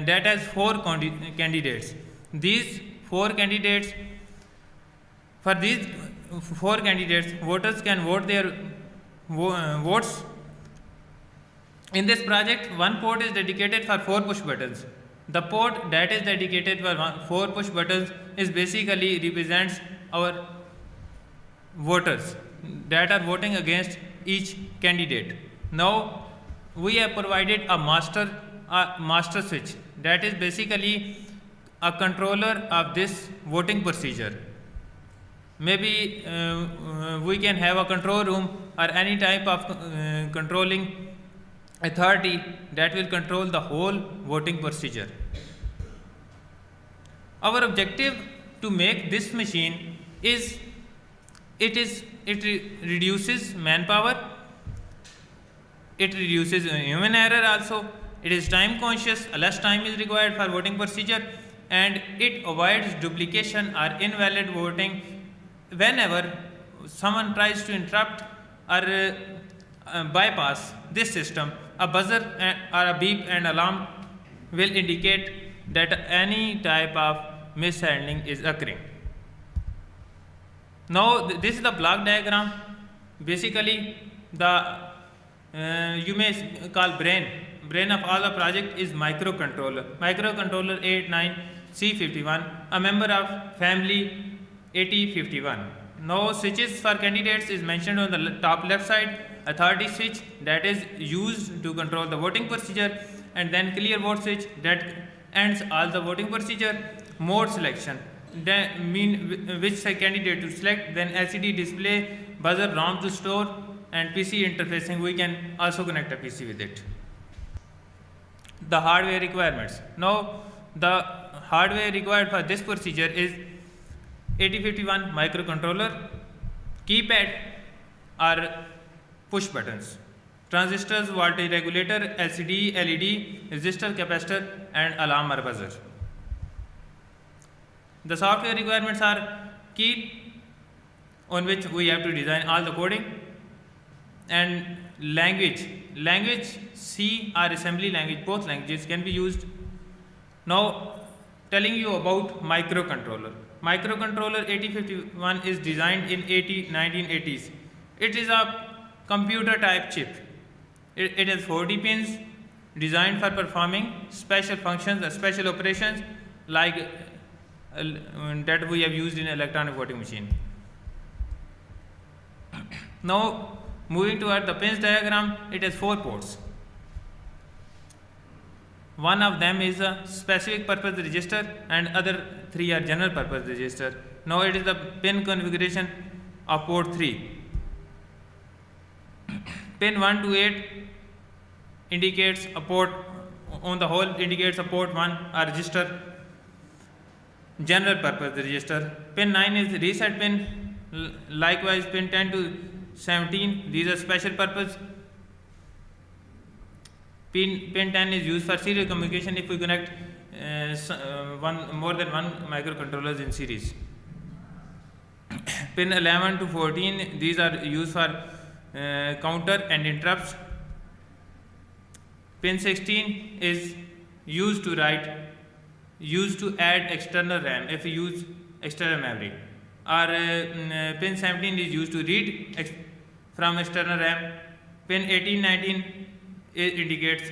that has four candidates. These four candidates, for these four candidates, voters can vote their votes. In this project, one port is dedicated for 4 push buttons. The port that is dedicated for 4 push buttons is basically represents our voters that are voting against each candidate. Now we have provided a master switch that is basically a controller of this voting procedure. Maybe we can have a control room or any type of controlling authority that will control the whole voting procedure. Our objective to make this machine is it reduces manpower, it reduces human error also, it is time conscious, less time is required for voting procedure, and it avoids duplication or invalid voting. Whenever someone tries to interrupt or bypass this system, a buzzer or a beep and alarm will indicate that any type of mishandling is occurring. Now this is the block diagram. Basically the you may call brain of all the project is microcontroller 89C51, a member of family 8051. Now switches for candidates is mentioned on the top left side. Authority switch that is used to control the voting procedure, and then clear vote switch that ends all the voting procedure. Mode selection that mean which candidate to select, then LCD display, buzzer, ROM to store, and PC interfacing. We can also connect a PC with it. The hardware requirements. Now the hardware required for this procedure is 8051 microcontroller, keypad or push buttons, transistors, voltage regulator, LCD, LED, resistor, capacitor, and alarm or buzzer. The software requirements are key, on which we have to design all the coding, and language C or assembly language, both languages can be used. Now telling you about microcontroller. Microcontroller 8051 is designed in 1980s. It is a computer type chip. It has 40 pins designed for performing special functions or special operations like that we have used in electronic voting machine. Now moving toward the pins diagram, it has 4 ports. One of them is a specific purpose register and other 3 are general purpose register. Now it is the pin configuration of port 3. Pin 1 to 8 indicates a port, on the whole indicates a port 1 a register, general purpose register. Pin 9 is reset pin, likewise pin 10 to 17, these are special purpose. Pin 10 is used for serial communication if we connect more than one microcontrollers in series. Pin 11 to 14, these are used for counter and interrupts. Pin 16 is used to add external RAM if you use external memory, or pin 17 is used to read from external RAM. Pin 18, 19 indicates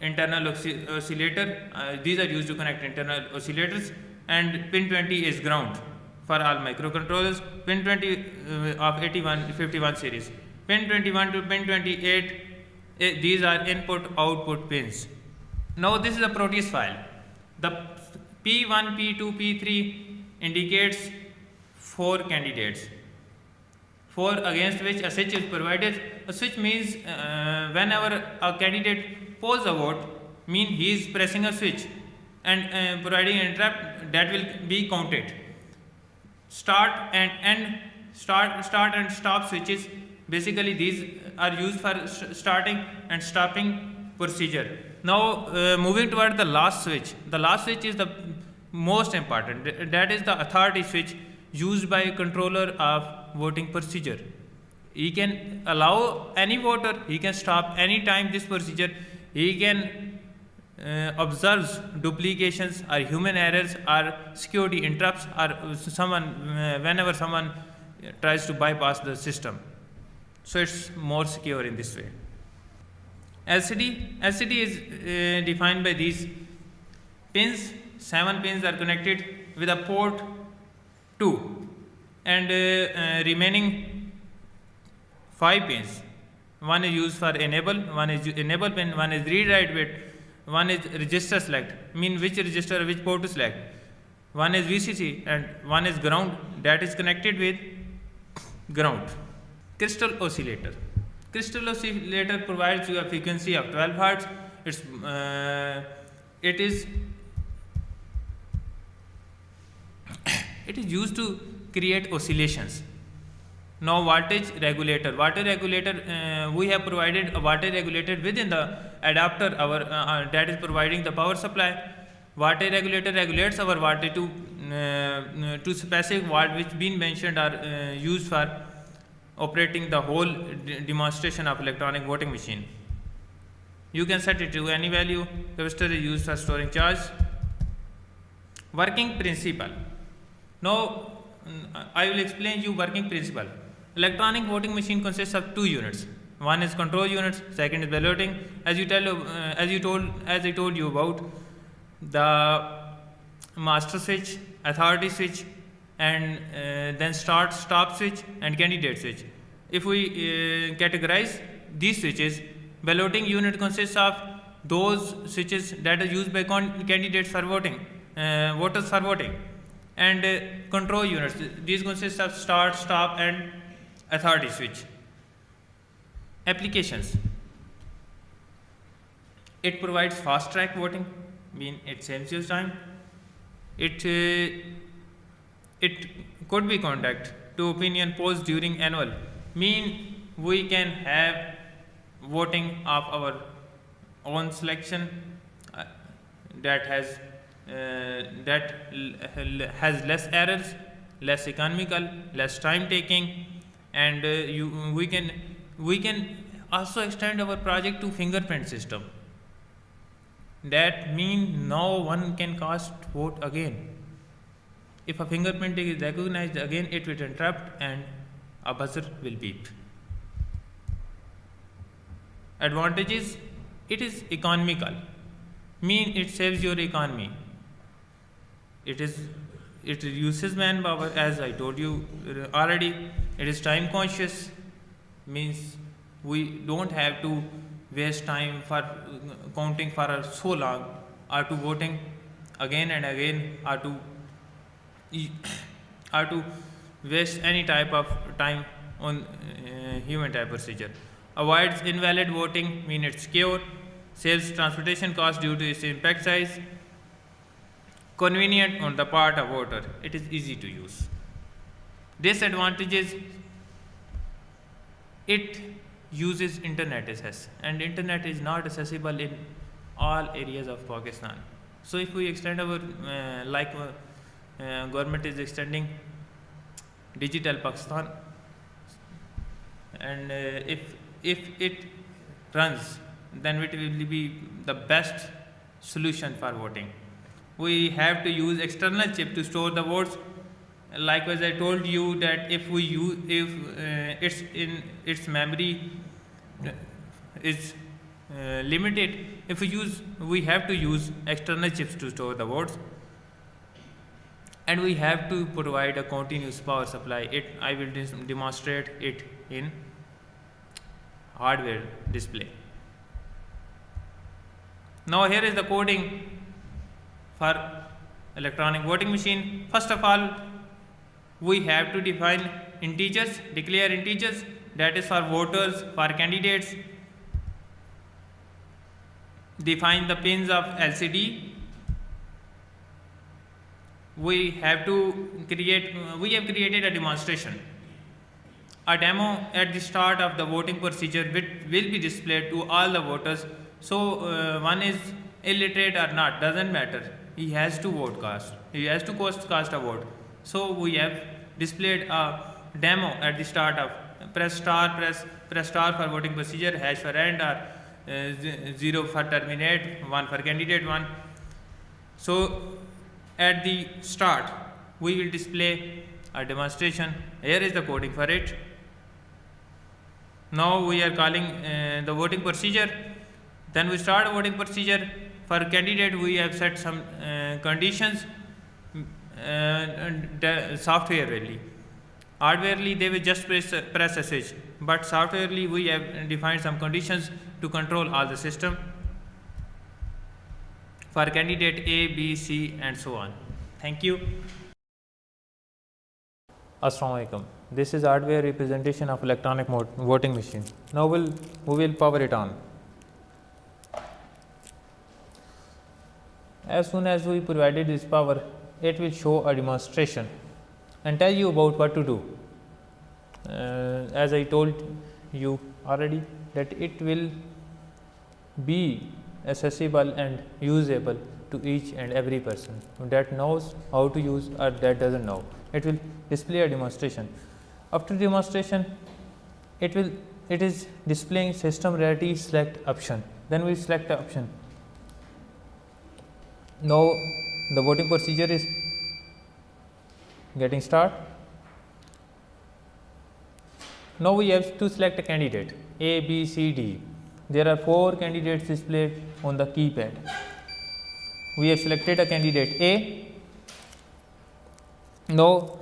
internal oscillator, these are used to connect internal oscillators, and pin 20 is ground for all microcontrollers. Pin 20 of 51 series. Pin 21 to pin 28, these are input output pins. Now this is a Proteus file. The P1, P2, P3 indicates 4 candidates, 4 against which a switch is provided. A switch means whenever a candidate poses a vote, mean he is pressing a switch and providing an interrupt that will be counted. Start and stop switches, basically these are used for starting and stopping procedure. Now moving toward the last switch. The last switch is the most important, that is the authority switch used by a controller of voting procedure. He can allow any voter, he can stop any time this procedure, he can observes duplications or human errors or security interrupts or someone whenever someone tries to bypass the system. So it's more secure in this way. LCD is defined by these pins. 7 pins are connected with a port 2 and remaining 5 pins. One is used for enable, one is enable pin, one is read write bit, one is register select, mean which register which port to select. One is VCC and one is ground, that is connected with ground. Crystal oscillator. Crystal oscillator provides you a frequency of 12 Hz. It is used to create oscillations. Now voltage regulator. We have provided a voltage regulator within the adapter that is providing the power supply. Voltage regulator regulates our voltage to specific volt which been mentioned are used for operating the whole demonstration of electronic voting machine. You can set it to any value. Capacitor is used for storing charge. Working principle. Now I will explain you working principle. Electronic voting machine consists of 2 units. One is control units, second is balloting. As I told you about the master switch, authority switch, and then start stop switch and candidate switch. If we categorize these switches, balloting unit consists of those switches that are used by candidates for voting, voters for voting, and control units. These consist of start, stop, and authority switch. Applications. It provides fast track voting, mean it saves you time. It could be conduct to opinion polls during annual, mean we can have voting of our own selection that has less errors, less economical, less time taking, and we can also extend our project to fingerprint system. That means no one can cast vote again. If a fingerprint is recognized again, it will interrupt and a buzzer will beep. Advantages: it is economical, mean it saves your economy. It reduces manpower, as I told you already. It is time conscious, means we don't have to waste time for counting for so long, or to voting again and again, or to waste any type of time on human type procedure. Avoids invalid voting, mean it's secure. Saves transportation costs due to its impact size. Convenient on the part of voter, it is easy to use. Disadvantages: it uses internet access, and internet is not accessible in all areas of Pakistan. So if we extend our government is extending digital Pakistan, and if it runs, then it will be the best solution for voting. We have to use external chip to store the votes. Likewise, I told you that if its memory is limited, we have to use external chips to store the votes, and we have to provide a continuous power supply. I will demonstrate it in hardware display. Now here is the coding for electronic voting machine. First of all, we have to define integers, declare integers, that is for voters, for candidates. Define the pins of LCD. We have created a demonstration, a demo at the start of the voting procedure, which will be displayed to all the voters. So one is illiterate or not, doesn't matter. He has to vote cast. He has to cast a vote. So we have displayed a demo at the start of press star for voting procedure, hash for end, or 0 for terminate, 1 for candidate 1. So at the start we will display a demonstration. Here is the coding for it. Now we are calling the voting procedure. Then we start voting procedure. For candidate we have set some conditions softwarely. Hardwarely they will just press SH, but softwarely we have defined some conditions to control all the system for candidate A, B, C and so on. Thank you. Assalamu alaikum. This is hardware representation of electronic voting machine. Now we will power it on. As soon as we provided this power, it will show a demonstration and tell you about what to do. As I told you already, that it will be accessible and usable to each and every person that knows how to use or that doesn't know. It will display a demonstration. After demonstration, it is displaying system ready select option. Then we select the option. Now the voting procedure is getting start. Now we have to select a candidate A, B, C, D. There are 4 candidates displayed on the keypad. We have selected a candidate A. Now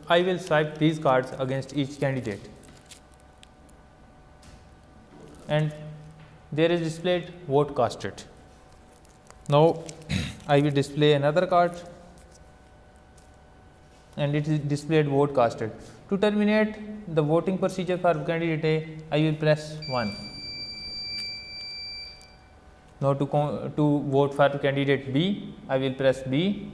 I will swipe these cards against each candidate, and there is displayed vote casted. Now I will display another card and it is displayed vote casted. To terminate the voting procedure for candidate A, I will press 1. Now to vote for candidate B, I will press B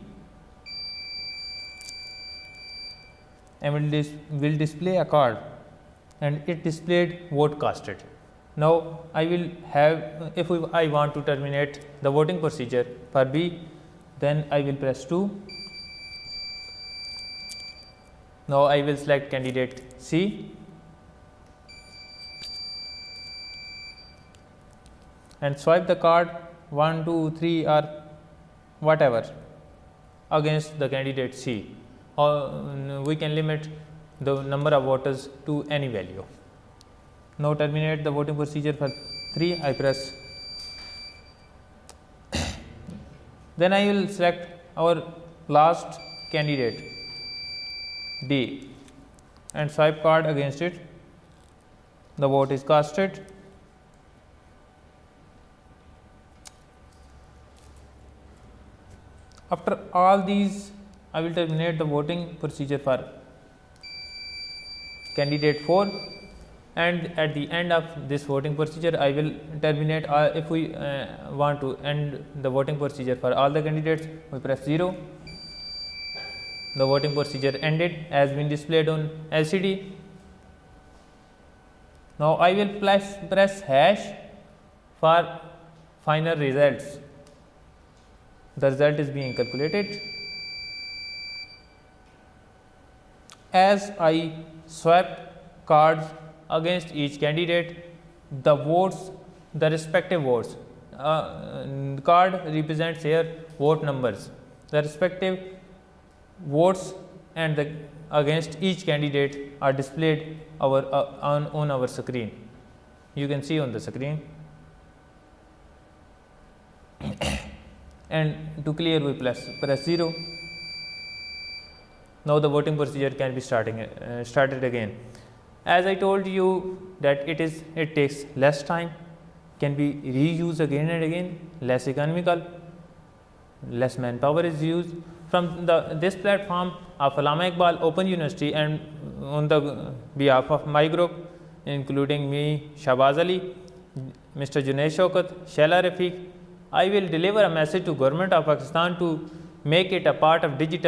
and will display a card, and it displayed vote casted. Now I will have, if I want to terminate the voting procedure for B, then I will press 2. Now I will select candidate C and swipe the card 1, 2, 3 or whatever against the candidate C. Or we can limit the number of voters to any value. Now terminate the voting procedure for 3, I press. Then I will select our last candidate D and swipe card against it. The vote is casted. After all these, I will terminate the voting procedure for candidate 4, and at the end of this voting procedure I will terminate if we want to end the voting procedure for all the candidates, we press 0. The voting procedure ended as been displayed on LCD. Now I will press hash for final results. The result is being calculated. As I swap cards against each candidate, the respective votes, card represents here vote numbers. The respective votes and against each candidate are displayed on our screen. You can see on the screen. And to clear we press 0. Now the voting procedure can be started again. As I told you that it takes less time, can be reused again and again, less economical, less manpower is used. From this platform of Allama Iqbal Open University and on the behalf of my group, including me, Shahbaz Ali, Mr. Junaid Shaukat, Shaila Rafiq, I will deliver a message to Government of Pakistan to make it a part of digital